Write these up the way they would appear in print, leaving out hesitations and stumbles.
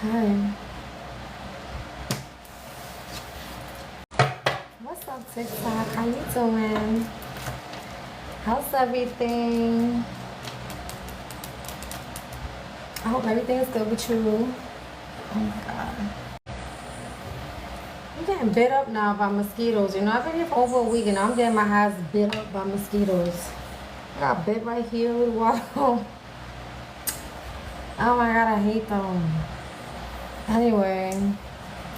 Okay. What's up, TikTok? How you doing? How's everything? I hope everything is good with you. Oh my God. I'm getting bit up now by mosquitoes. You know, I've been here for over a week and I'm getting my eyes bit up by mosquitoes. I got bit right here a little while ago. Oh my God, I hate them. Anyway,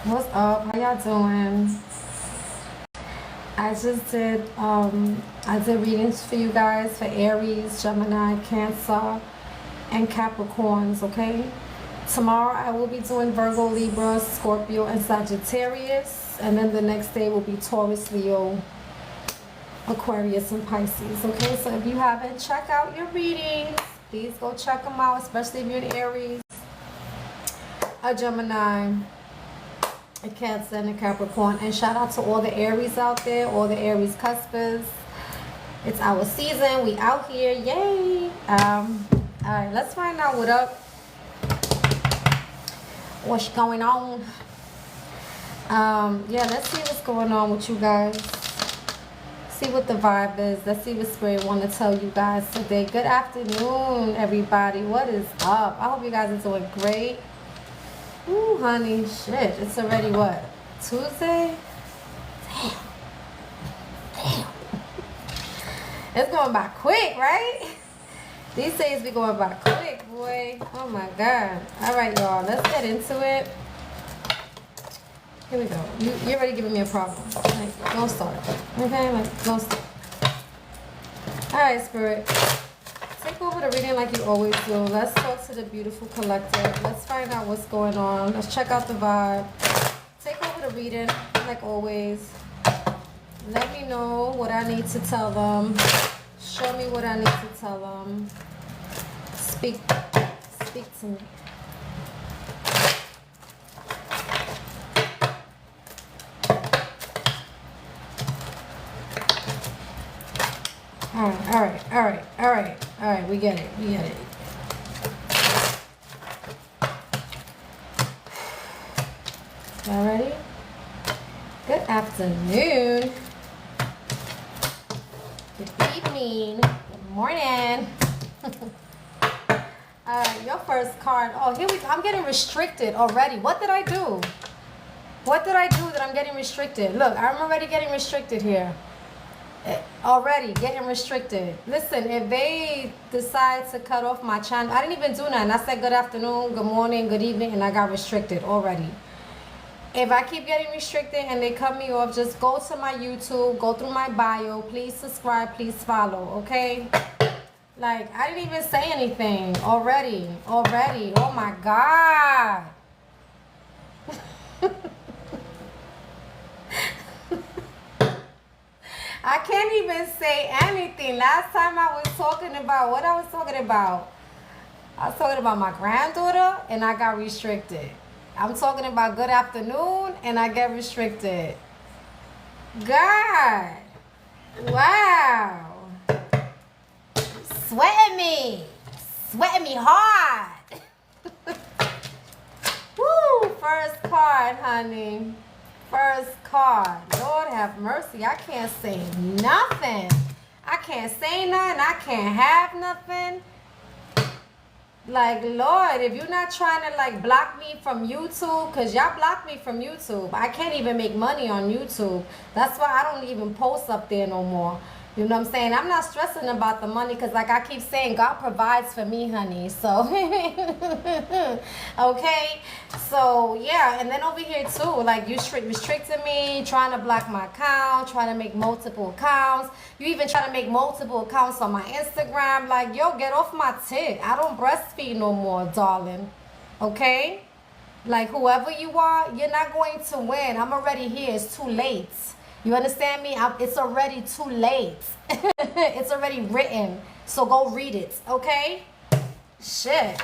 what's up? How y'all doing? I just did readings for you guys for Aries, Gemini, Cancer, and Capricorns, okay? Tomorrow I will be doing Virgo, Libra, Scorpio, and Sagittarius. And then the next day will be Taurus, Leo, Aquarius, and Pisces, okay? So if you haven't checked out your readings, please go check them out, especially if you're an Aries, a Gemini, a Cancer, and a Capricorn. And shout out to all the Aries out there, all the Aries cuspers. It's our season. We out here. Yay. All right, let's find out what up. What's going on? Yeah, let's see what's going on with you guys. See what the vibe is. Let's see what Spirit want to tell you guys today. Good afternoon, everybody. What is up? I hope you guys are doing great. Ooh, honey, shit. It's already what? Tuesday? Damn. It's going by quick, right? These days be going by quick, boy. Oh my God. All right, y'all. Let's get into it. Here we go. You're already giving me a problem. Like, don't start. Okay? Like, don't start. All right, Spirit. Take over the reading like you always do. Let's talk to the beautiful collective. Let's find out what's going on. Let's check out the vibe. Take over the reading like always. Let me know what I need to tell them. Show me what I need to tell them. Speak to me. All right, we get it. Y'all ready? Good afternoon. Good evening. Good morning. Your first card. Oh, here we go. I'm getting restricted already. What did I do? What did I do that I'm getting restricted? Look, I'm already getting restricted here. Already getting restricted. Listen, if they decide to cut off my channel, I didn't even do nothing. I said good afternoon, good morning, good evening, and I got restricted already. If I keep getting restricted and they cut me off, just go to my YouTube, go through my bio, please subscribe, please follow, okay? Like, I didn't even say anything already. Oh my God. I can't even say anything. Last time I was talking about what I was talking about. I was talking about my granddaughter and I got restricted. I'm talking about good afternoon and I get restricted. God. Wow. Sweating me hard. Woo, first card, honey. First card. Lord have mercy. I can't say nothing. I can't say nothing. I can't have nothing. Like, Lord, if you're not trying to, like, block me from YouTube, because y'all blocked me from YouTube. I can't even make money on YouTube. That's why I don't even post up there no more. You know what I'm saying? I'm not stressing about the money because, like I keep saying, God provides for me, honey. So, okay? So, yeah. And then over here, too, like, you restricting me, trying to block my account, trying to make multiple accounts. You even try to make multiple accounts on my Instagram. Like, yo, get off my tit. I don't breastfeed no more, darling. Okay? Like, whoever you are, you're not going to win. I'm already here. It's too late. You understand me? It's already too late. It's already written. So go read it, okay? Shit.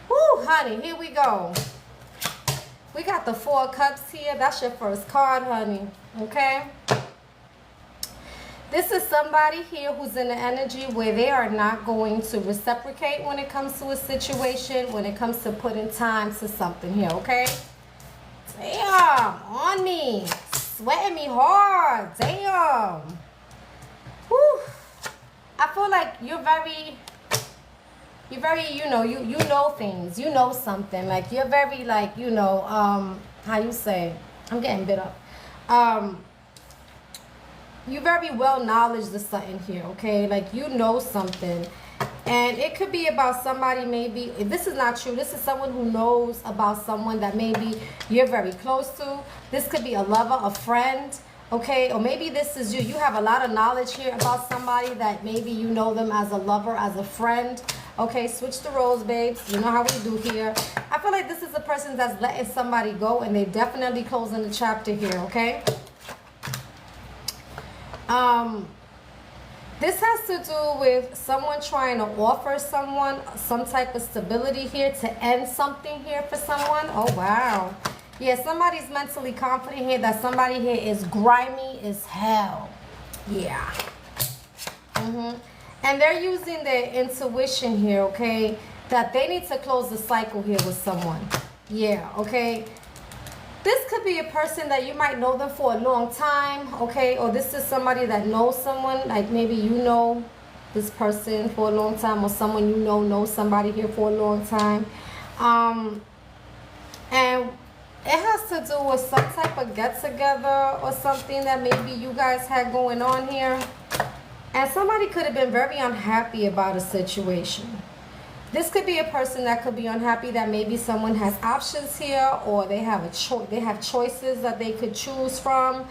Woo, honey, here we go. We got the 4 cups here. That's your first card, honey. Okay? This is somebody here who's in the energy where they are not going to reciprocate when it comes to a situation, when it comes to putting time to something here, okay? Damn, on me. Sweating me hard. Damn. Whew. I feel like you're very, you know things. You know something. Like, you're very, like, how you say? I'm getting bit up. You're very well knowledge to something here, okay? Like, you know something. And it could be about somebody, maybe, if this is not true, this is someone who knows about someone that maybe you're very close to. This could be a lover, a friend, okay? Or maybe this is you. You have a lot of knowledge here about somebody that maybe you know them as a lover, as a friend. Okay, switch the roles, babes. You know how we do here. I feel like this is a person that's letting somebody go, and they're definitely closing the chapter here, okay? This has to do with someone trying to offer someone some type of stability here to end something here for someone. Oh, wow. Yeah, somebody's mentally confident here that somebody here is grimy as hell. Yeah. And they're using their intuition here, okay, that they need to close the cycle here with someone. Yeah, okay. This could be a person that you might know them for a long time, okay? Or this is somebody that knows someone, like maybe you know this person for a long time, or someone you know knows somebody here for a long time. And it has to do with some type of get-together or something that maybe you guys had going on here. And somebody could have been very unhappy about a situation. This could be a person that could be unhappy that maybe someone has options here, or they have a choice. They have choices that they could choose from.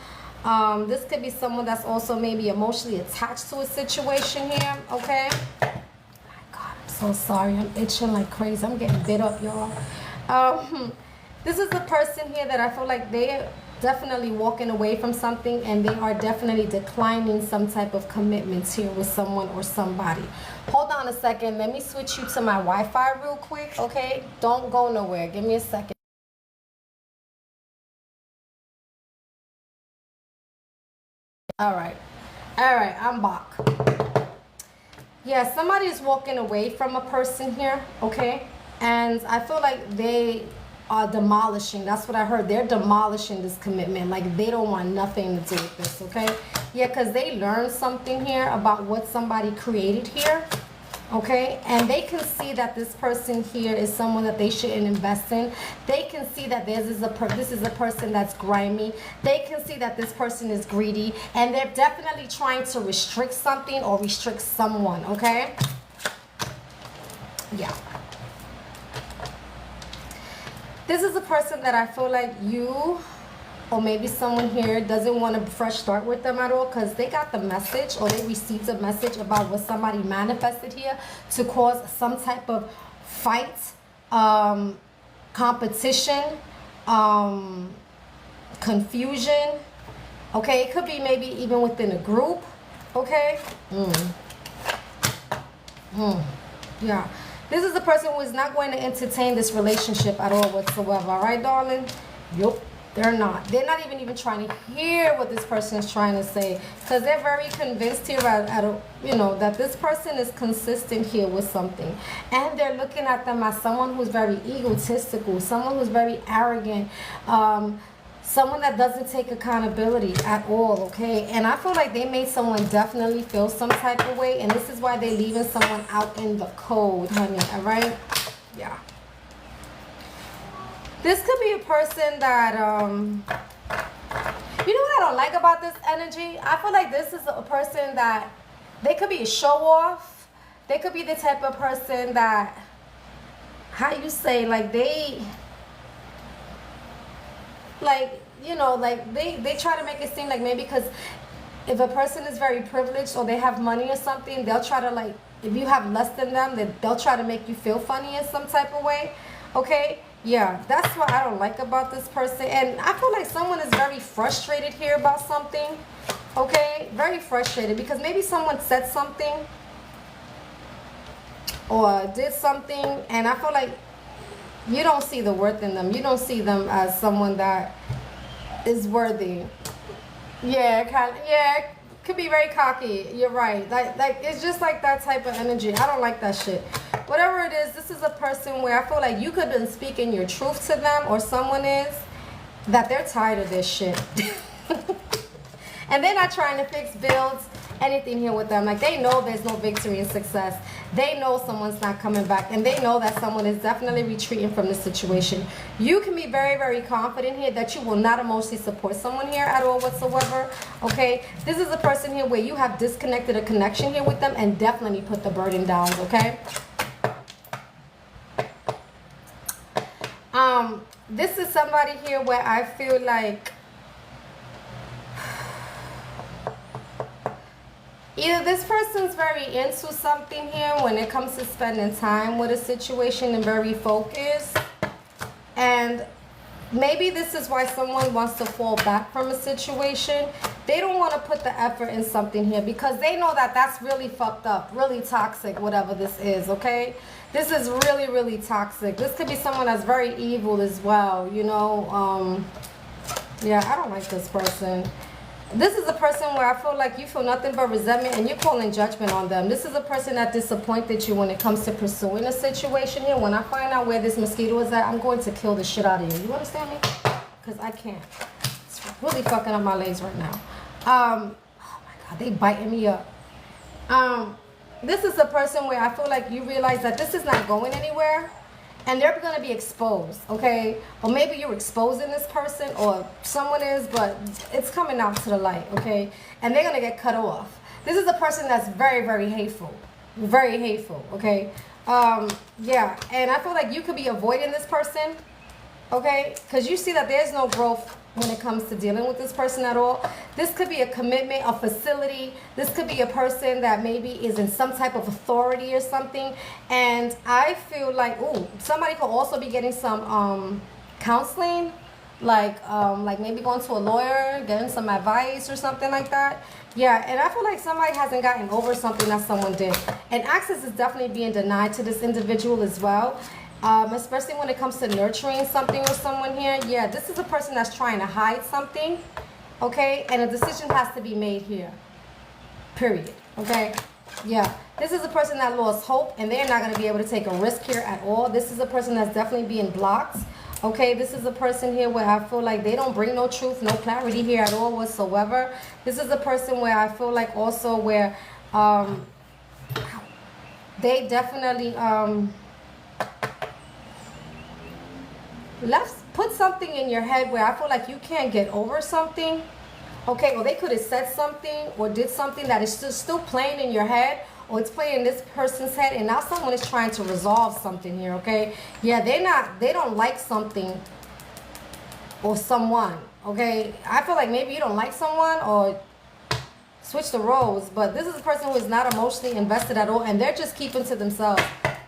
This could be someone that's also maybe emotionally attached to a situation here. Okay. Oh my God, I'm so sorry. I'm itching like crazy. I'm getting bit up, y'all. This is a person here that I feel like they're definitely walking away from something, and they are definitely declining some type of commitments here with someone or somebody. Hold on a second. Let me switch you to my Wi-Fi real quick, okay? Don't go nowhere. Give me a second. All right, I'm back. Yeah, somebody is walking away from a person here, okay? And I feel like they are demolishing. That's what I heard. They're demolishing this commitment. Like, they don't want nothing to do with this, okay? Yeah, because they learned something here about what somebody created here, okay? And they can see that this person here is someone that they shouldn't invest in. They can see that this is a person that's grimy. They can see that this person is greedy, and they're definitely trying to restrict something or restrict someone, okay? Yeah. This is a person that I feel like you, or maybe someone here, doesn't want a fresh start with them at all, because they got the message, or they received a message about what somebody manifested here to cause some type of fight, competition, confusion. Okay, it could be maybe even within a group. Okay. Yeah. This is a person who is not going to entertain this relationship at all whatsoever. All right, darling? Yup, they're not. They're not even trying to hear what this person is trying to say, because they're very convinced here that this person is consistent here with something. And they're looking at them as someone who's very egotistical, someone who's very arrogant, someone that doesn't take accountability at all, okay? And I feel like they made someone definitely feel some type of way, and this is why they're leaving someone out in the cold, honey, all right? Yeah. This could be a person that, you know what I don't like about this energy? I feel like this is a person that, they could be a show-off. They could be the type of person that, how you say, like they try to make it seem like maybe because if a person is very privileged or they have money or something, they'll try to, like, if you have less than them, they'll try to make you feel funny in some type of way. Okay? Yeah, that's what I don't like about this person. And I feel like someone is very frustrated here about something. Okay? Very frustrated because maybe someone said something or did something, and I feel like you don't see the worth in them. You don't see them as someone that is worthy. Yeah, Could be very cocky. You're right. Like it's just like that type of energy. I don't like that shit. Whatever it is, this is a person where I feel like you could have been speaking your truth to them, or someone is, that they're tired of this shit. And they're not trying to fix, build anything here with them. Like, they know there's no victory and success. They know someone's not coming back, and they know that someone is definitely retreating from this situation. You can be very, very confident here that you will not emotionally support someone here at all whatsoever. Okay, this is a person here where you have disconnected a connection here with them, and definitely put the burden down. Okay, this is somebody here where I feel like either this person's very into something here when it comes to spending time with a situation and very focused. And maybe this is why someone wants to fall back from a situation. They don't want to put the effort in something here because they know that that's really fucked up, really toxic, whatever this is, okay? This is really, really toxic. This could be someone that's very evil as well, you know? Yeah, I don't like this person. This is a person where I feel like you feel nothing but resentment and you're calling judgment on them. This is a person that disappointed you when it comes to pursuing a situation here. When I find out where this mosquito is at, I'm going to kill the shit out of you. You understand me? Because I can't. It's really fucking up my legs right now. Oh my God, they biting me up. This is a person where I feel like you realize that this is not going anywhere. And they're going to be exposed, okay? Or maybe you're exposing this person, or someone is, but it's coming out to the light, okay? And they're going to get cut off. This is a person that's very, very hateful. Very hateful, okay? Yeah, and I feel like you could be avoiding this person, okay? Because you see that there's no growth when it comes to dealing with this person at all. This could be a commitment, a facility. This could be a person that maybe is in some type of authority or something. And I feel like, ooh, somebody could also be getting some counseling, like maybe going to a lawyer, getting some advice or something like that. Yeah, and I feel like somebody hasn't gotten over something that someone did. And access is definitely being denied to this individual as well. Especially when it comes to nurturing something with someone here. Yeah, this is a person that's trying to hide something, okay? And a decision has to be made here, period, okay? Yeah, this is a person that lost hope, and they're not going to be able to take a risk here at all. This is a person that's definitely being blocked, okay? This is a person here where I feel like they don't bring no truth, no clarity here at all whatsoever. This is a person where I feel like also where they definitely put something in your head where I feel like you can't get over something, okay? Or they could have said something or did something that is still playing in your head, or it's playing in this person's head, and now someone is trying to resolve something here, okay? Yeah, they don't like something or someone, okay? I feel like maybe you don't like someone, or switch the roles, but this is a person who is not emotionally invested at all, and they're just keeping to themselves.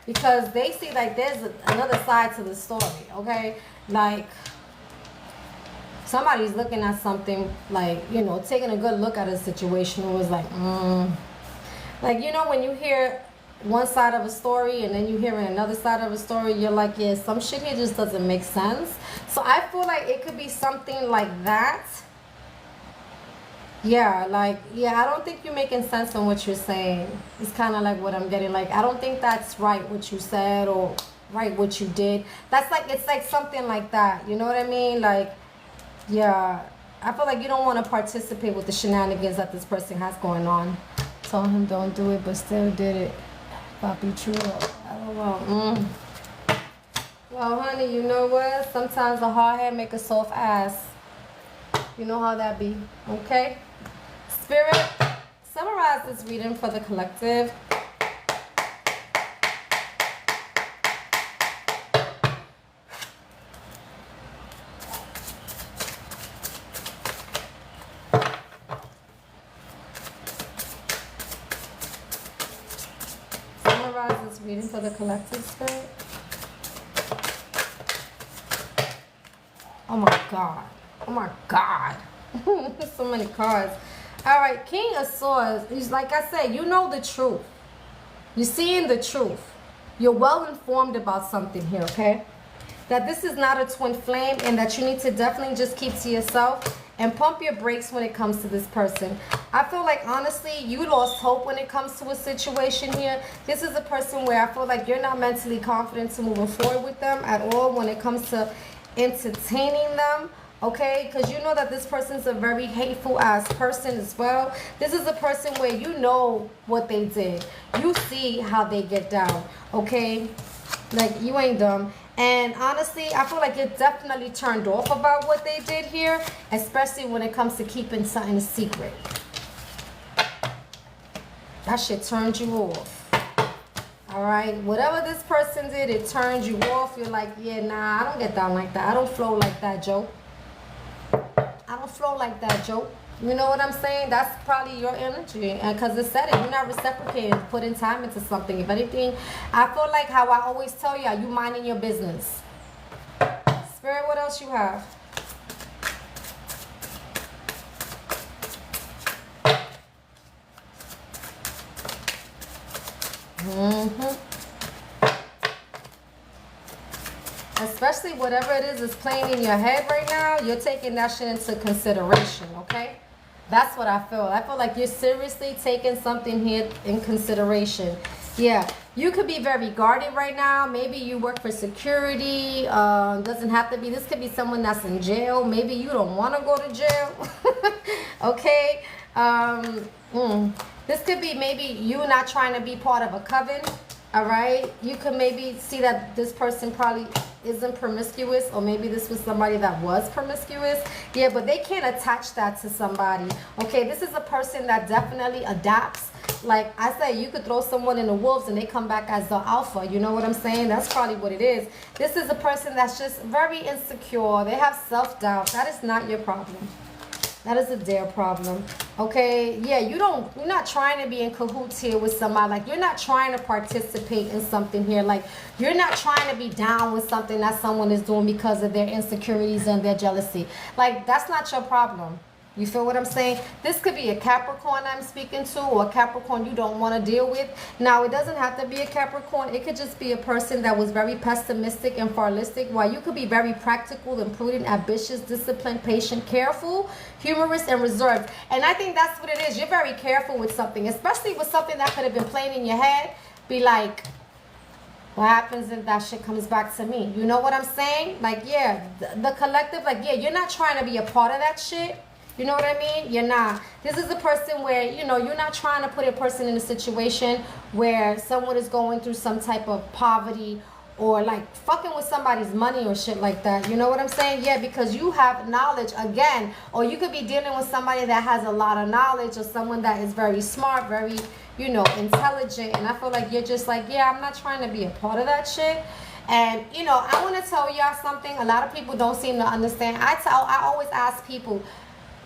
Because they see like there's another side to the story, okay? Like somebody's looking at something, like, you know, taking a good look at a situation and was like, like, you know, when you hear one side of a story and then you hear another side of a story, you're like, yeah, some shit here just doesn't make sense. So I feel like it could be something like that. Yeah, like, yeah, I don't think you're making sense on what you're saying. It's kind of like what I'm getting. Like, I don't think that's right what you said, or right what you did. That's like, it's like something like that. You know what I mean? Like, yeah, I feel like you don't want to participate with the shenanigans that this person has going on. Told him don't do it, but still did it. Papi chulo. LOL. Well, honey, you know what? Sometimes a hard head make a soft ass. You know how that be, okay? Spirit, summarize this reading for the collective. Summarize this reading for the collective, Spirit. Oh my God. Oh my God. So many cards. All right, King of Swords. He's like I said, you know the truth. You're seeing the truth. You're well informed about something here, okay? That this is not a twin flame, and that you need to definitely just keep to yourself and pump your brakes when it comes to this person. I feel like, honestly, you lost hope when it comes to a situation here. This is a person where I feel like you're not mentally confident to moving forward with them at all when it comes to entertaining them. Okay, because you know that this person's a very hateful ass person as well. This is a person where you know what they did. You see how they get down. Okay, like, you ain't dumb. And honestly, I feel like you're definitely turned off about what they did here, especially when it comes to keeping something a secret. That shit turned you off. All right, whatever this person did, it turned you off. You're like, yeah, nah, I don't get down like that. I don't flow like that, Joe. I don't flow like that, Joe. You know what I'm saying? That's probably your energy. And because it said it, you're not reciprocating, putting time into something. If anything, I feel like how I always tell you, you minding your business. Spirit, what else you have? Especially whatever it is playing in your head right now, you're taking that shit into consideration, okay? That's what I feel. I feel like you're seriously taking something here in consideration. Yeah, you could be very guarded right now. Maybe you work for security. Doesn't have to be. This could be someone that's in jail. Maybe you don't want to go to jail. Okay. This could be maybe you not trying to be part of a coven. All right. You could maybe see that this person probably isn't promiscuous, or maybe this was somebody that was promiscuous. Yeah, but they can't attach that to somebody. Okay, this is a person that definitely adapts. Like I said, you could throw someone in the wolves and they come back as the alpha. You know what I'm saying? That's probably what it is. This is a person that's just very insecure. They have self-doubt. That is not your problem. That is a their problem. Okay, yeah, you're not trying to be in cahoots here with somebody. Like, you're not trying to participate in something here. Like, you're not trying to be down with something that someone is doing because of their insecurities and their jealousy. Like, that's not your problem. You feel what I'm saying? This could be a Capricorn I'm speaking to, or a Capricorn you don't want to deal with. Now, it doesn't have to be a Capricorn. It could just be a person that was very pessimistic and fatalistic, while you could be very practical and prudent, ambitious, disciplined, patient, careful, humorous, and reserved. And I think that's what it is. You're very careful with something, especially with something that could have been playing in your head. Be like, what happens if that shit comes back to me? You know what I'm saying? Like, yeah, the collective, like, yeah, you're not trying to be a part of that shit. You know what I mean? You're not. This is a person where, you know, you're not trying to put a person in a situation where someone is going through some type of poverty, or like fucking with somebody's money or shit like that. You know what I'm saying? Yeah, because you have knowledge again, or you could be dealing with somebody that has a lot of knowledge, or someone that is very smart, very, you know, intelligent. And I feel like you're just like, yeah, I'm not trying to be a part of that shit. And, you know, I want to tell y'all something. A lot of people don't seem to understand. I always ask people,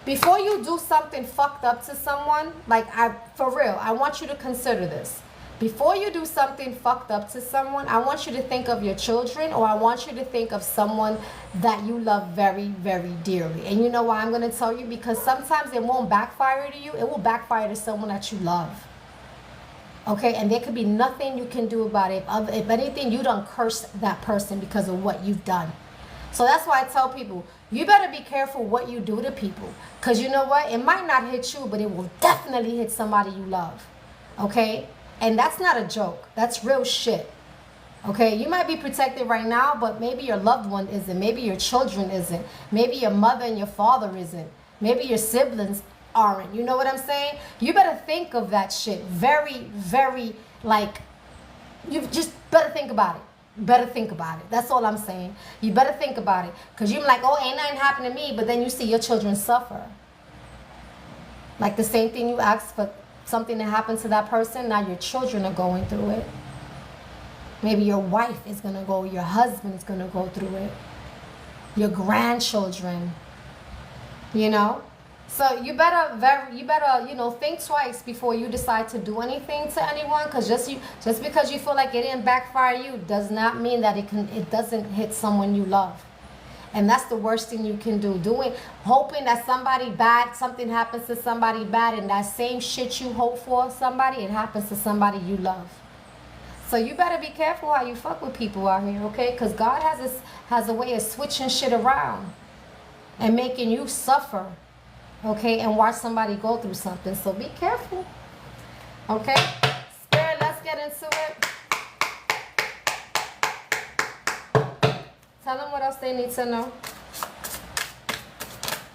before you do something fucked up to someone, like, for real, I want you to consider this. Before you do something fucked up to someone, I want you to think of your children, or I want you to think of someone that you love very, very dearly. And you know why I'm going to tell you? Because sometimes it won't backfire to you. It will backfire to someone that you love. Okay? And there could be nothing you can do about it. If anything, you done cursed that person because of what you've done. So that's why I tell people, you better be careful what you do to people. Because you know what? It might not hit you, but it will definitely hit somebody you love. Okay? And that's not a joke. That's real shit. Okay? You might be protected right now, but maybe your loved one isn't. Maybe your children isn't. Maybe your mother and your father isn't. Maybe your siblings aren't. You know what I'm saying? You better think of that shit very, very, like, you just better think about it. Better think about it. That's all I'm saying. You better think about it. Because you're like, oh, ain't nothing happened to me. But then you see your children suffer. Like the same thing you asked for something to happen to that person. Now your children are going through it. Maybe your wife is going to go. Your husband is going to go through it. Your grandchildren. You know? So you better, you know, think twice before you decide to do anything to anyone. Because just because you feel like it didn't backfire you does not mean that it doesn't hit someone you love. And that's the worst thing you can do. Hoping that somebody bad, something happens to somebody bad, and that same shit you hope for somebody, it happens to somebody you love. So you better be careful how you fuck with people out here, okay? Because God has a way of switching shit around and making you suffer okay, and watch somebody go through something. So be careful, okay? Spirit, let's get into it. Tell them what else they need to know.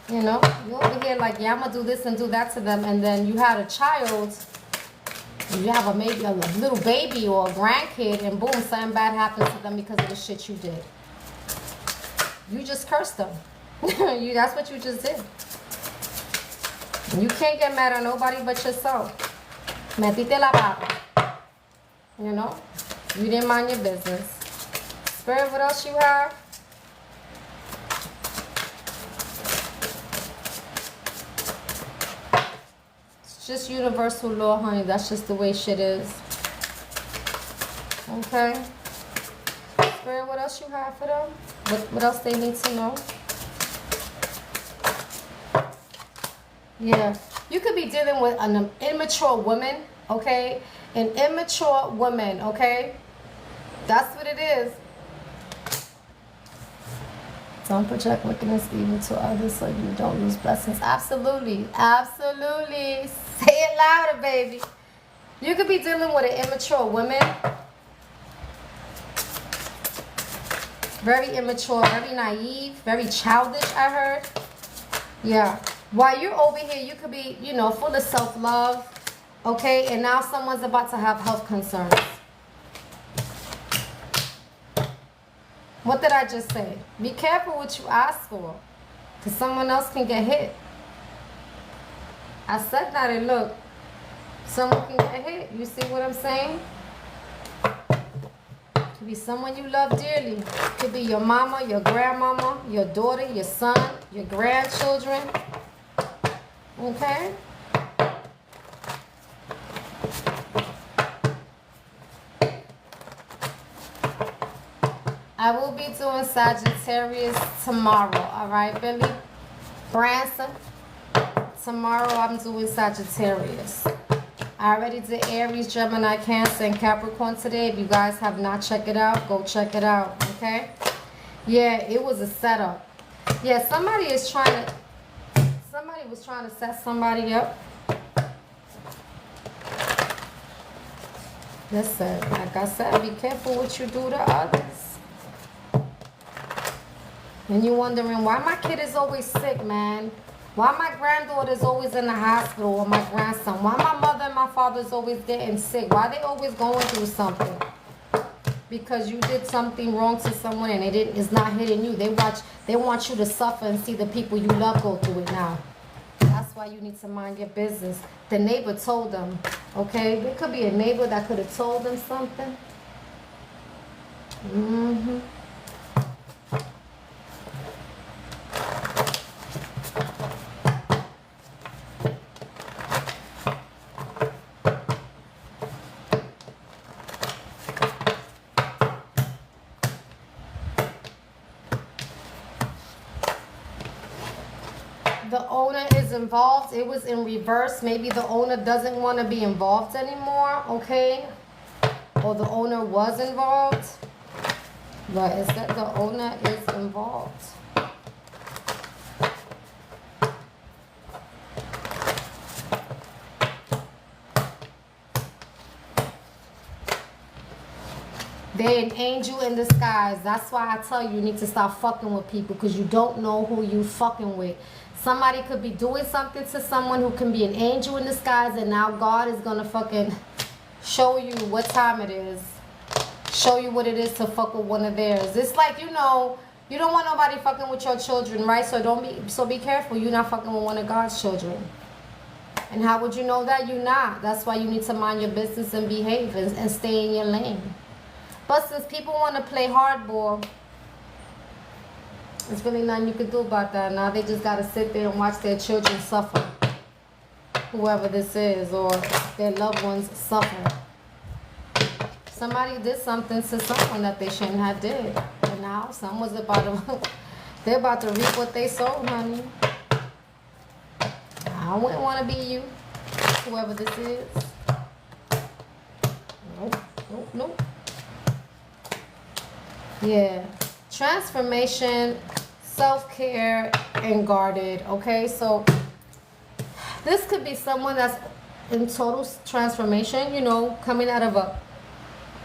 You know, you over here like, yeah, I'm gonna do this and do that to them, and then you had a child, you have maybe a little baby or a grandkid, and boom, something bad happens to them because of the shit you did. You just cursed them. That's what you just did. You can't get mad at nobody but yourself. Metiste la pata. You know, you didn't mind your business. Spirit, what else you have? Just universal law, honey. That's just the way shit is. Okay. Spirit, what else you have for them? What else they need to know? Yeah. You could be dealing with an immature woman, okay? An immature woman, okay? That's what it is. Don't project wickedness evil to others so you don't lose blessings. Absolutely. Absolutely. Say it louder, baby. You could be dealing with an immature woman. Very immature, very naive, very childish, I heard. Yeah. While you're over here, you could be, you know, full of self-love. Okay? And now someone's about to have health concerns. What did I just say? Be careful what you ask for, because someone else can get hit. I said that, and look, someone can get hit. You see what I'm saying? Could be someone you love dearly. Could be your mama, your grandmama, your daughter, your son, your grandchildren. Okay? I will be doing Sagittarius tomorrow, all right, Billy? Branson, tomorrow I'm doing Sagittarius. I already did Aries, Gemini, Cancer, and Capricorn today. If you guys have not checked it out, go check it out, okay? Yeah, it was a setup. Yeah, somebody was trying to set somebody up. Listen, like I said, be careful what you do to others. And you're wondering why my kid is always sick, man. Why my granddaughter is always in the hospital, or my grandson. Why my mother and my father is always getting sick. Why they always going through something. Because you did something wrong to someone and it's not hitting you. They want you to suffer and see the people you love go through it now. That's why you need to mind your business. The neighbor told them, okay? There could be a neighbor that could have told them something. Mm-hmm. The owner is involved. It was in reverse. Maybe the owner doesn't want to be involved anymore, okay? Or the owner was involved. But it said the owner is involved. They're an angel in disguise. That's why I tell you, you need to stop fucking with people, because you don't know who you fucking with. Somebody could be doing something to someone who can be an angel in disguise, and now God is gonna fucking show you what time it is. Show you what it is to fuck with one of theirs. It's like, you know, you don't want nobody fucking with your children, right? So be careful. You're not fucking with one of God's children. And how would you know that? You're not. That's why you need to mind your business and behave and stay in your lane. But since people want to play hardball, there's really nothing you can do about that. Now they just got to sit there and watch their children suffer. Whoever this is, or their loved ones suffer. Somebody did something to someone that they shouldn't have did. And now someone's about to, they're about to reap what they sowed, honey. I wouldn't want to be you, whoever this is. Nope, nope, nope. Yeah. Transformation, self-care, and guarded. Okay, so This could be someone that's in total transformation, you know, coming out of a,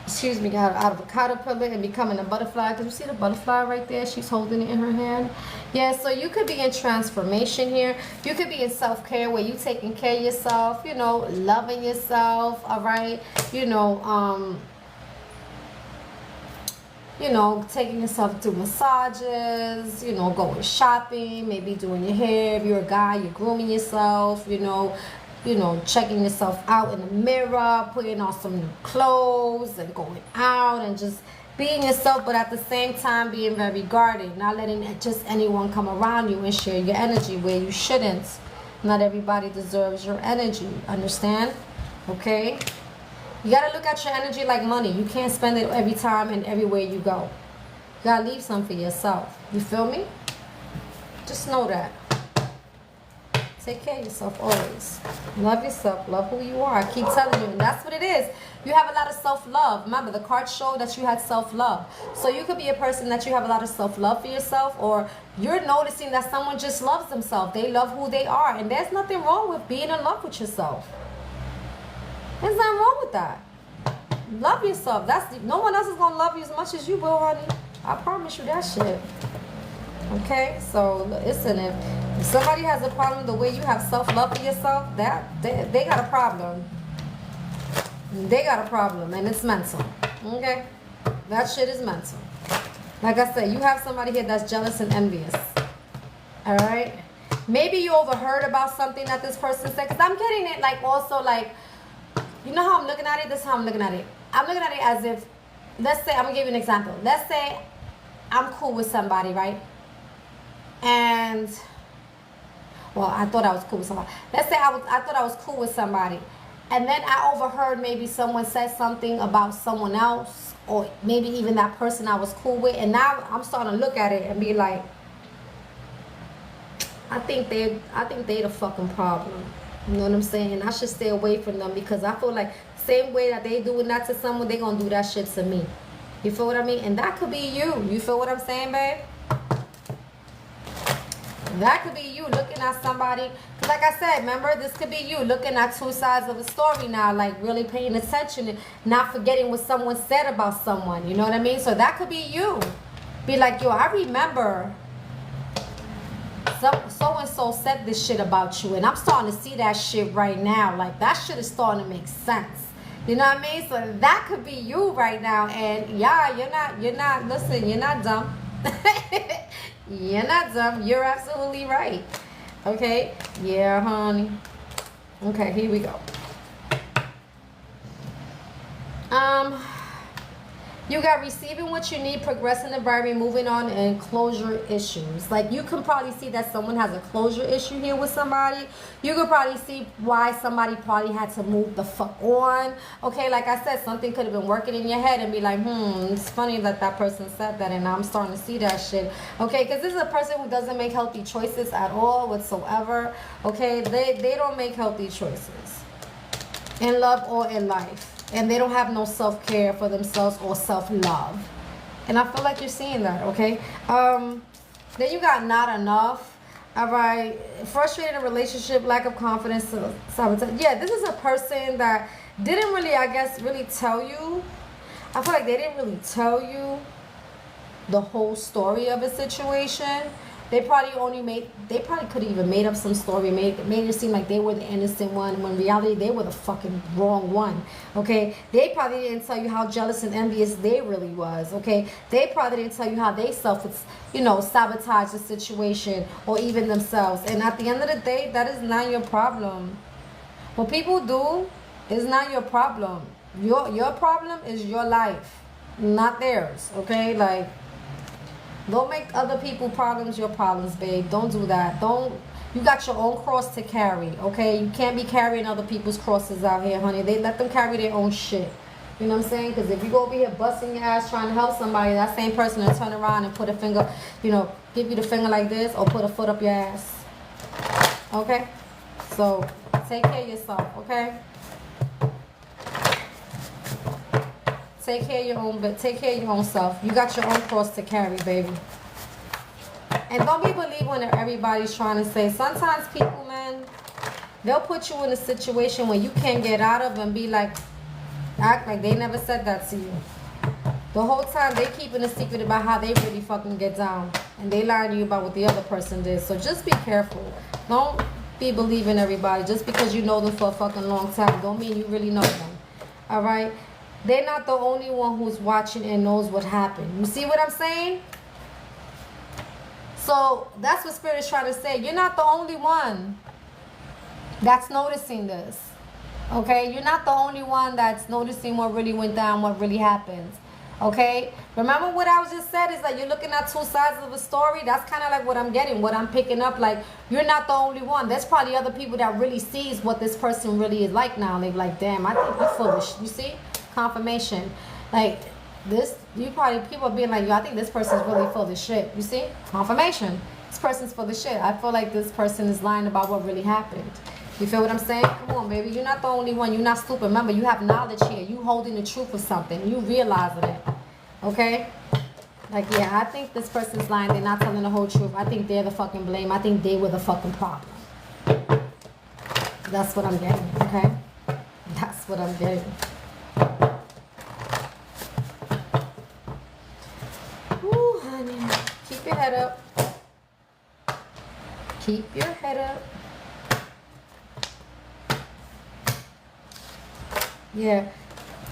excuse me, out of a caterpillar and becoming a butterfly. Did you see the butterfly right there? She's holding it in her hand. Yeah, so you could be in transformation here. You could be in self-care where you taking care of yourself, you know, loving yourself, all right? You know, taking yourself to massages, you know, going shopping, maybe doing your hair. If you're a guy, you're grooming yourself, you know, checking yourself out in the mirror, putting on some new clothes and going out and just being yourself, but at the same time being very guarded, not letting just anyone come around you and share your energy where you shouldn't. Not everybody deserves your energy, understand? Okay? You gotta look at your energy like money. You can't spend it every time and everywhere you go. You gotta leave some for yourself. You feel me? Just know that. Take care of yourself always. Love yourself. Love who you are. I keep telling you. And that's what it is. You have a lot of self-love. Remember, the cards show that you had self-love. So you could be a person that you have a lot of self-love for yourself, or you're noticing that someone just loves themselves. They love who they are. And there's nothing wrong with being in love with yourself. There's nothing wrong with that. Love yourself. No one else is going to love you as much as you will, honey. I promise you that shit. Okay? So, listen, if somebody has a problem the way you have self-love for yourself, they got a problem. They got a problem, and it's mental. Okay? That shit is mental. Like I said, you have somebody here that's jealous and envious. Alright? Maybe you overheard about something that this person said, because I'm getting it like also like, you know how I'm looking at it? This is how I'm looking at it. I'm looking at it as if, let's say, I'm going to give you an example. Let's say I'm cool with somebody, right? And, well, I thought I was cool with somebody. Let's say I thought I was cool with somebody. And then I overheard maybe someone said something about someone else, or maybe even that person I was cool with. And now I'm starting to look at it and be like, I think they the fucking problem. You know what I'm saying? And I should stay away from them, because I feel like same way that they doing that to someone, they gonna do that shit to me. You feel what I mean? And that could be you. You feel what I'm saying, babe? That could be you looking at somebody. Cause like I said, remember, this could be you looking at two sides of a story now, like really paying attention and not forgetting what someone said about someone. You know what I mean? So that could be you. Be like, yo, I remember so-and-so said this shit about you, and I'm starting to see that shit right now. Like, that shit is starting to make sense. You know what I mean? So that could be you right now. And yeah, you're not, listen, you're not dumb. You're not dumb. You're absolutely right. Okay? Yeah, honey. Okay, here we go. You got receiving what you need, progressing environment, moving on, and closure issues. Like, you can probably see that someone has a closure issue here with somebody. You could probably see why somebody probably had to move the fuck on. Okay, like I said, something could have been working in your head and be like, it's funny that that person said that, and I'm starting to see that shit. Okay, because this is a person who doesn't make healthy choices at all whatsoever. Okay, they don't make healthy choices in love or in life. And they don't have no self-care for themselves or self-love. And I feel like you're seeing that, okay? Then you got not enough. All right. Frustrated in a relationship, lack of confidence, sabotage. Yeah, this is a person that didn't really, I guess, really tell you. I feel like they didn't really tell you the whole story of a situation. They probably could have even made up some story, made it seem like they were the innocent one, when in reality they were the fucking wrong one. Okay, they probably didn't tell you how jealous and envious they really was. Okay, they probably didn't tell you how they sabotage the situation or even themselves. And at the end of the day, that is not your problem. What people do is not your problem. Your problem is your life, not theirs. Okay, like, don't make other people's problems your problems, babe. Don't do that. You got your own cross to carry, okay? You can't be carrying other people's crosses out here, honey. They let them carry their own shit. You know what I'm saying? Because if you go over here busting your ass trying to help somebody, that same person will turn around and put a finger, give you the finger like this, or put a foot up your ass. Okay? So, take care of yourself, okay? Take care of your own self. You got your own cross to carry, baby. And don't be believing when everybody's trying to say. Sometimes people, man, they'll put you in a situation where you can't get out of and be like, act like they never said that to you. The whole time they keeping a secret about how they really fucking get down. And they lying to you about what the other person did. So just be careful. Don't be believing everybody. Just because you know them for a fucking long time don't mean you really know them. Alright? They're not the only one who's watching and knows what happened. You see what I'm saying? So that's what Spirit is trying to say. You're not the only one that's noticing this. Okay? You're not the only one that's noticing what really went down, what really happened. Okay? Remember what I was just said is that you're looking at two sides of a story. That's kind of like what I'm getting, what I'm picking up. Like, you're not the only one. There's probably other people that really sees what this person really is like now. They're like, damn, I think you're foolish. You see? Confirmation. Like, this, you probably, people are being like, yo, I think this person's really full of shit. You see? Confirmation. This person's full of shit. I feel like this person is lying about what really happened. You feel what I'm saying? Come on, baby. You're not the only one. You're not stupid. Remember, you have knowledge here. You holding the truth of something. You realizing it. Okay? Like, yeah, I think this person's lying. They're not telling the whole truth. I think they're the fucking blame. I think they were the fucking problem. That's what I'm getting. Okay? That's what I'm getting. Ooh, honey. Keep your head up. Keep your head up. Yeah.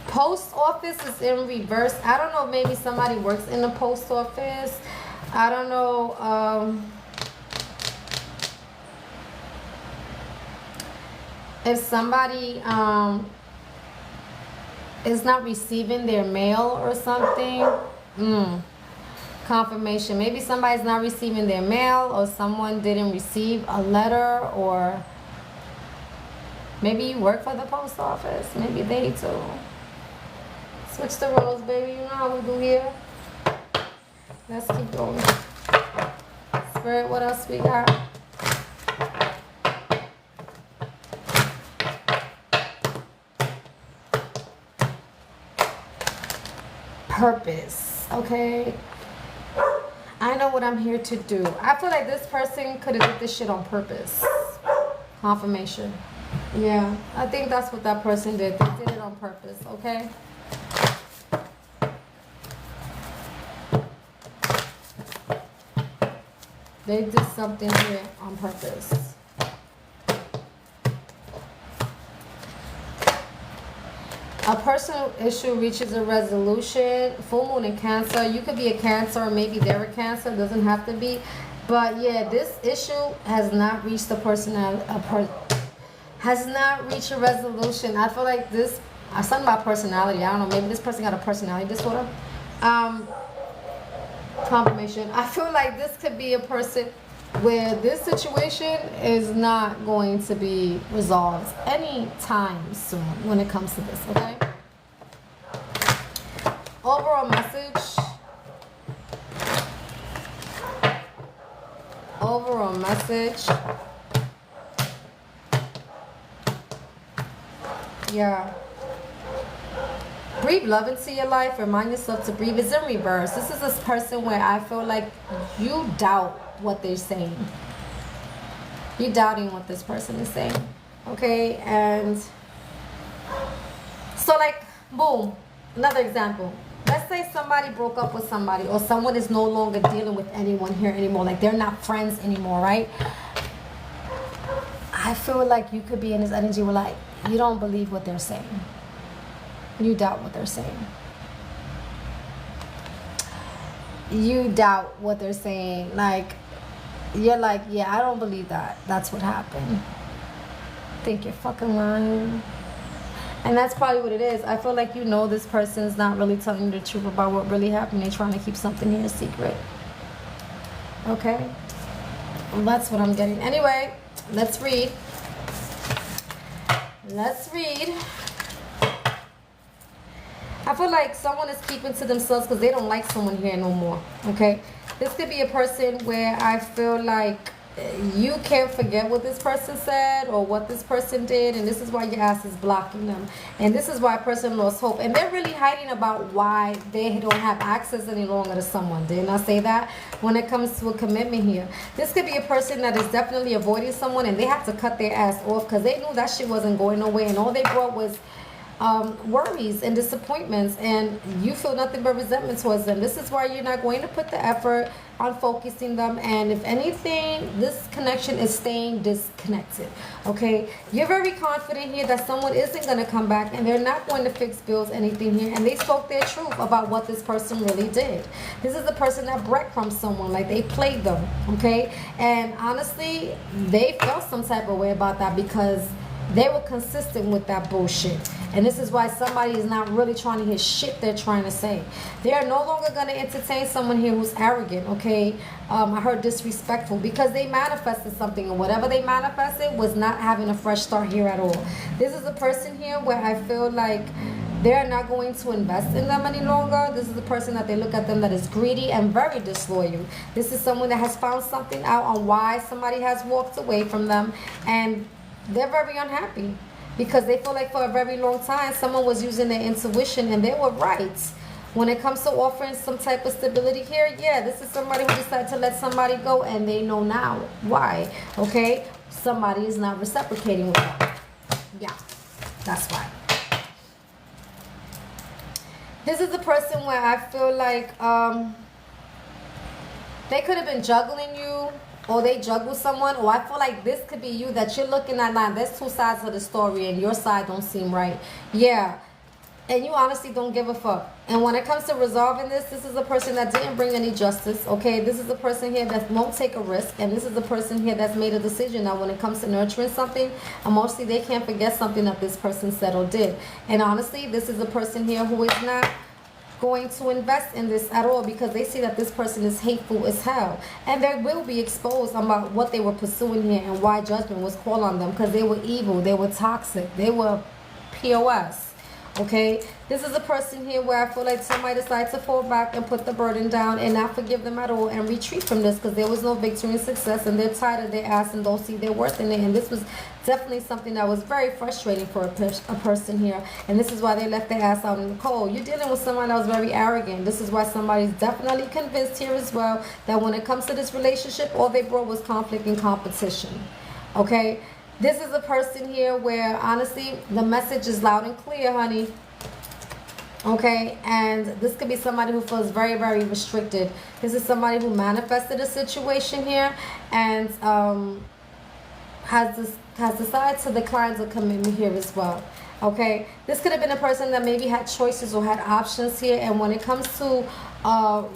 Post office is in reverse. I don't know, maybe somebody works in the post office. I don't know if somebody is not receiving their mail or something. Confirmation. Maybe somebody's not receiving their mail, or someone didn't receive a letter, or maybe you work for the post office. Maybe they do. Switch the roles, baby. You know how we do here. Let's keep going. Spirit, what else we got? Purpose. Okay. I know what I'm here to do. I feel like this person could have did this shit on purpose. Confirmation. Yeah, I think that's what that person did. They did it on purpose, okay? They did something here on purpose. A personal issue reaches a resolution. Full moon in Cancer. You could be a Cancer, or maybe they're a Cancer. It doesn't have to be. But yeah, this issue has not reached the has not reached a resolution. I feel like this, something about personality. I don't know. Maybe this person got a personality disorder. Confirmation. I feel like this could be a person where this situation is not going to be resolved anytime soon when it comes to this, okay? Overall message. Overall message. Yeah. Breathe love into your life. Remind yourself to breathe. It's in reverse. This is a person where I feel like you doubt what they're saying. You're doubting what this person is saying. Okay? And so, like, boom. Another example. Let's say somebody broke up with somebody, or someone is no longer dealing with anyone here anymore. Like, they're not friends anymore, right? I feel like you could be in this energy where, like, you don't believe what they're saying. You doubt what they're saying. You doubt what they're saying. Like, you're like, yeah, I don't believe that. That's what happened. Think you're fucking lying. And that's probably what it is. I feel like you know this person's not really telling you the truth about what really happened. They're trying to keep something here a secret. Okay? Well, that's what I'm getting. Anyway, let's read. Let's read. I feel like someone is keeping to themselves because they don't like someone here no more. Okay? This could be a person where I feel like you can't forget what this person said or what this person did, and this is why your ass is blocking them, and this is why a person lost hope, and they're really hiding about why they don't have access any longer to someone. Didn't I say that? When it comes to a commitment here, this could be a person that is definitely avoiding someone, and they have to cut their ass off because they knew that shit wasn't going nowhere, and all they brought was worries and disappointments, and you feel nothing but resentment towards them. This is why you're not going to put the effort on focusing them, and if anything, this connection is staying disconnected. Okay, you're very confident here that someone isn't going to come back, and they're not going to fix bills, anything here, and they spoke their truth about what this person really did. This is the person that breadcrumbed someone, like they played them. Okay, and honestly, they felt some type of way about that because they were consistent with that bullshit. And this is why somebody is not really trying to hear shit they're trying to say. They are no longer going to entertain someone here who's arrogant, okay? I heard disrespectful, because they manifested something, and whatever they manifested was not having a fresh start here at all. This is a person here where I feel like they're not going to invest in them any longer. This is the person that they look at them that is greedy and very disloyal. This is someone that has found something out on why somebody has walked away from them, and they're very unhappy because they feel like for a very long time someone was using their intuition and they were right when it comes to offering some type of stability here. Yeah, this is somebody who decided to let somebody go, and they know now why. Okay, somebody is not reciprocating with them. Yeah, that's why. This is a person where I feel like they could have been juggling you, or they juggle someone, or I feel like this could be you that you're looking at now. There's two sides of the story, and your side don't seem right. Yeah, and you honestly don't give a fuck. And when it comes to resolving this, this is a person that didn't bring any justice, okay? This is a person here that won't take a risk, and this is a person here that's made a decision that when it comes to nurturing something, mostly they can't forget something that this person said or did. And honestly, this is a person here who is not going to invest in this at all, because they see that this person is hateful as hell, and they will be exposed about what they were pursuing here and why judgment was called on them, because they were evil, they were toxic, they were POS. Okay, this is a person here where I feel like somebody decides to fall back and put the burden down and not forgive them at all and retreat from this because there was no victory and success, and they're tired of their ass and don't see their worth in it. And this was definitely something that was very frustrating for a person here, and this is why they left their ass out in the cold. You're dealing with someone that was very arrogant. This is why somebody's definitely convinced here as well that when it comes to this relationship, all they brought was conflict and competition. Okay, this is a person here where honestly the message is loud and clear, honey. Okay, and this could be somebody who feels very, very restricted. This is somebody who manifested a situation here and has decided to decline the commitment here as well. Okay, this could have been a person that maybe had choices or had options here, and when it comes to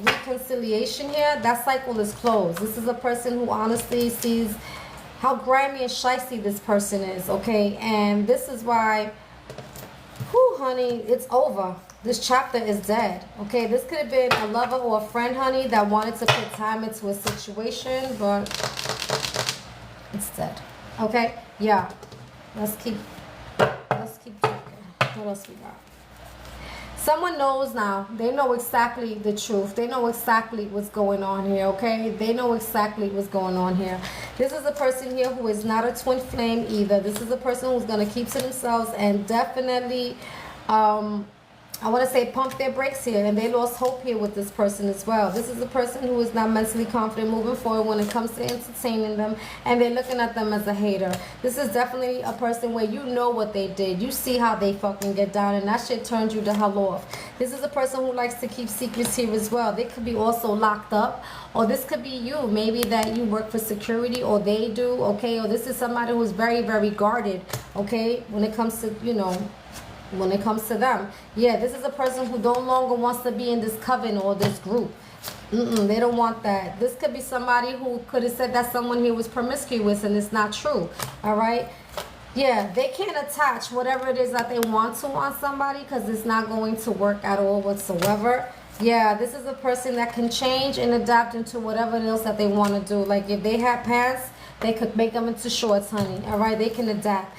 reconciliation here, that cycle is closed. This is a person who honestly sees how grimy and shicey this person is, okay? And this is why, whew, honey, it's over. This chapter is dead, okay? This could have been a lover or a friend, honey, that wanted to put time into a situation, but it's dead, okay? Yeah, let's keep talking. What else we got? Someone knows now. They know exactly the truth. They know exactly what's going on here, okay? They know exactly what's going on here. This is a person here who is not a twin flame either. This is a person who's going to keep to themselves and definitely, I want to say, pump their brakes here, and they lost hope here with this person as well. This is a person who is not mentally confident moving forward when it comes to entertaining them, and they're looking at them as a hater. This is definitely a person where you know what they did. You see how they fucking get down, and that shit turns you the hell off. This is a person who likes to keep secrets here as well. They could be also locked up, or this could be you. Maybe that you work for security, or they do, okay? Or this is somebody who's very, very guarded, okay? When it comes to, you know, when it comes to them. Yeah, this is a person who no longer wants to be in this coven or this group. They don't want that. This could be somebody who could have said that someone here was promiscuous, and it's not true. All right? Yeah, they can't attach whatever it is that they want to on somebody because it's not going to work at all whatsoever. Yeah, this is a person that can change and adapt into whatever else that they want to do. Like if they had pants, they could make them into shorts, honey. All right? They can adapt.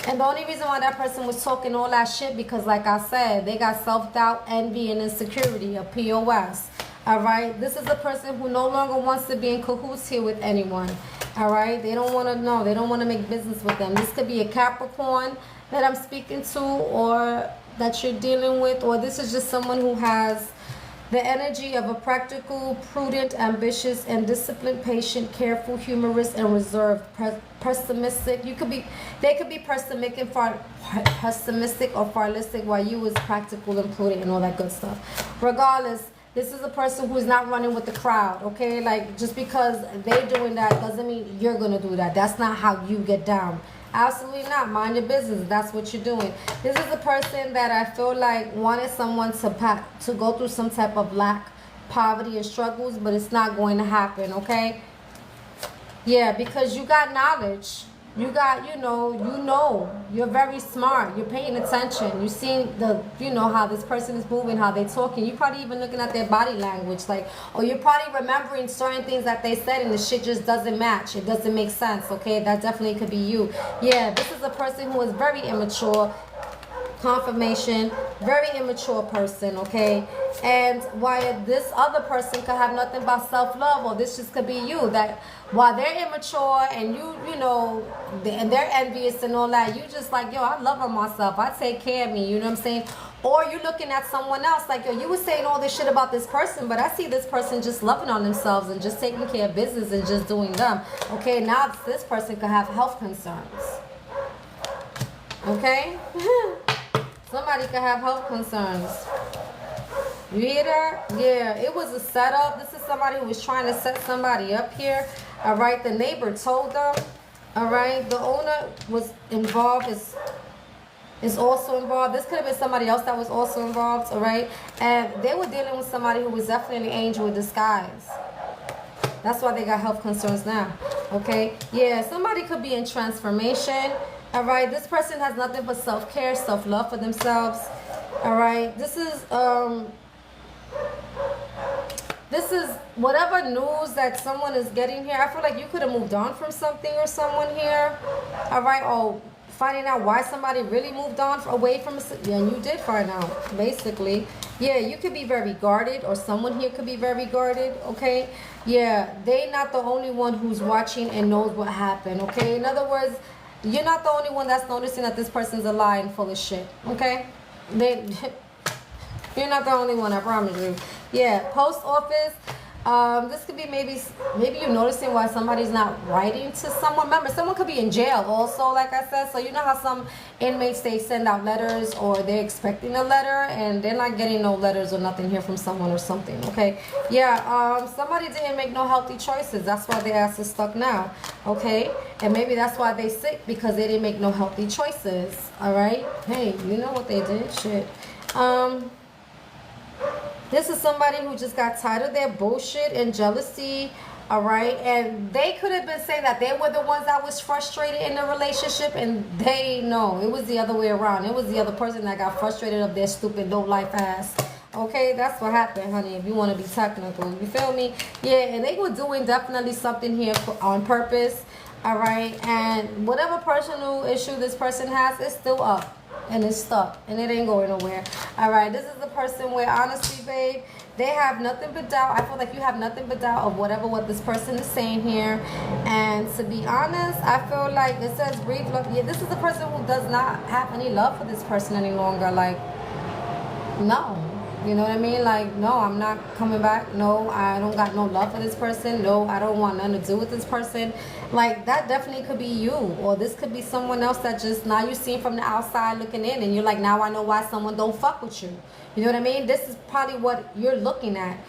And the only reason why that person was talking all that shit, because like I said, they got self-doubt, envy, and insecurity, a POS. All right? This is a person who no longer wants to be in cahoots here with anyone. All right, they don't want to know. They don't want to make business with them. This could be a Capricorn that I'm speaking to, or that you're dealing with, or this is just someone who has the energy of a practical, prudent, ambitious, and disciplined, patient, careful, humorous, and reserved, pessimistic. They could be pessimistic or fatalistic, while you is practical and prudent and all that good stuff. Regardless, this is a person who is not running with the crowd, okay? Like, just because they're doing that doesn't mean you're going to do that. That's not how you get down. Absolutely not. Mind your business. That's what you're doing. This is a person that I feel like wanted someone to go through some type of lack, poverty, and struggles, but it's not going to happen, okay? Yeah, because you got knowledge. You got, you're very smart. You're paying attention. You see how this person is moving, how they're talking. You're probably even looking at their body language, like, or you're probably remembering certain things that they said and the shit just doesn't match. It doesn't make sense, okay? That definitely could be you. Yeah, this is a person who is very immature. Confirmation, very immature person, okay? And while this other person could have nothing but self-love, or this just could be you, that while they're immature and and they're envious and all that, you just like, yo, I love on myself, I take care of me, you know what I'm saying? Or you're looking at someone else like, yo, you were saying all this shit about this person, but I see this person just loving on themselves and just taking care of business and just doing them, okay? Now this person could have health concerns, okay? Somebody could have health concerns. You hear that? Yeah, it was a setup. This is somebody who was trying to set somebody up here. All right, the neighbor told them. All right, the owner was involved, is also involved. This could have been somebody else that was also involved, all right? And they were dealing with somebody who was definitely an angel in disguise. That's why they got health concerns now, okay? Yeah, somebody could be in transformation. All right, this person has nothing but self-care, self-love for themselves. All right, this is whatever news that someone is getting here. I feel like you could have moved on from something or someone here. All right, or finding out why somebody really moved on away from us. Yeah, and you did find out, basically. Yeah, you could be very guarded, or someone here could be very guarded, okay? Yeah, they're not the only one who's watching and knows what happened, okay? In other words, you're not the only one that's noticing that this person's a lie and full of shit, okay? You're not the only one, I promise you. Yeah, post office. This could be maybe you're noticing why somebody's not writing to someone. Remember, someone could be in jail also, like I said. So you know how some inmates, they send out letters, or they're expecting a letter and they're not getting no letters or nothing here from someone or something, okay? Yeah, somebody didn't make no healthy choices. That's why their ass is stuck now, okay? And maybe that's why they sick, because they didn't make no healthy choices, all right? Hey, you know what they did? Shit. This is somebody who just got tired of their bullshit and jealousy, all right? And they could have been saying that they were the ones that was frustrated in the relationship, and it was the other way around. It was the other person that got frustrated of their stupid, low-life ass. Okay, that's what happened, honey, if you want to be technical. You feel me? Yeah, and they were doing definitely something here on purpose, all right? And whatever personal issue this person has, it's still up. And it's stuck, and it ain't going nowhere. All right, this is the person where, honestly, babe, they have nothing but doubt. I feel like you have nothing but doubt of what this person is saying here. And to be honest, I feel like it says brief love. Yeah, this is the person who does not have any love for this person any longer. Like, no. You know what I mean? Like, no, I'm not coming back. No, I don't got no love for this person. No, I don't want nothing to do with this person. Like, that definitely could be you. Or this could be someone else that just, now you see from the outside looking in, and you're like, now I know why someone don't fuck with you. You know what I mean? This is probably what you're looking at.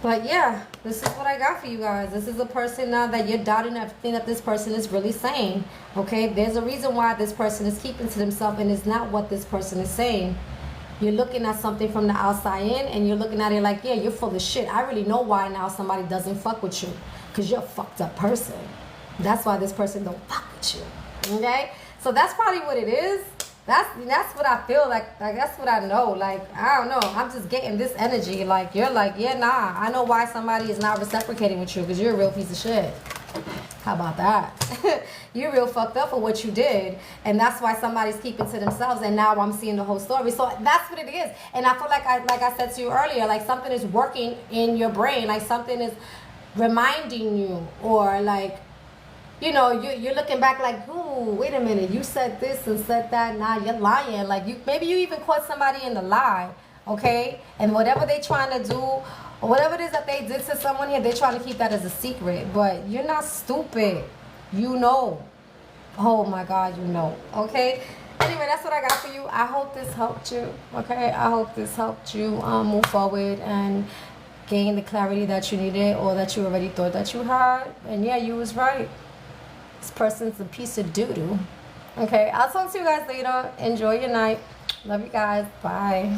But yeah, this is what I got for you guys. This is a person now that you're doubting everything that this person is really saying. Okay? There's a reason why this person is keeping to themselves, and it's not what this person is saying. You're looking at something from the outside in, and you're looking at it like, yeah, you're full of shit. I really know why now somebody doesn't fuck with you. Because you're a fucked up person. That's why this person don't fuck with you. Okay? So that's probably what it is. That's what I feel like that's what I know. Like, I don't know. I'm just getting this energy. Like, you're like, yeah, nah. I know why somebody is not reciprocating with you, because you're a real piece of shit. How about that? You're real fucked up for what you did, and that's why somebody's keeping to themselves, and now I'm seeing the whole story. So that's what it is. And I feel like I said to you earlier, like something is working in your brain, like something is reminding you, or like you know, you're looking back like, ooh, wait a minute, you said this and said that. Nah, you're lying. Like maybe you even caught somebody in the lie, okay? And whatever they trying to do, or whatever it is that they did to someone here, they're trying to keep that as a secret. But you're not stupid. You know. Oh my God, you know. Okay. Anyway, that's what I got for you. I hope this helped you. Okay. I hope this helped you move forward and gain the clarity that you needed or that you already thought that you had. And yeah, you was right. This person's a piece of doo-doo. Okay, I'll talk to you guys later. Enjoy your night. Love you guys. Bye.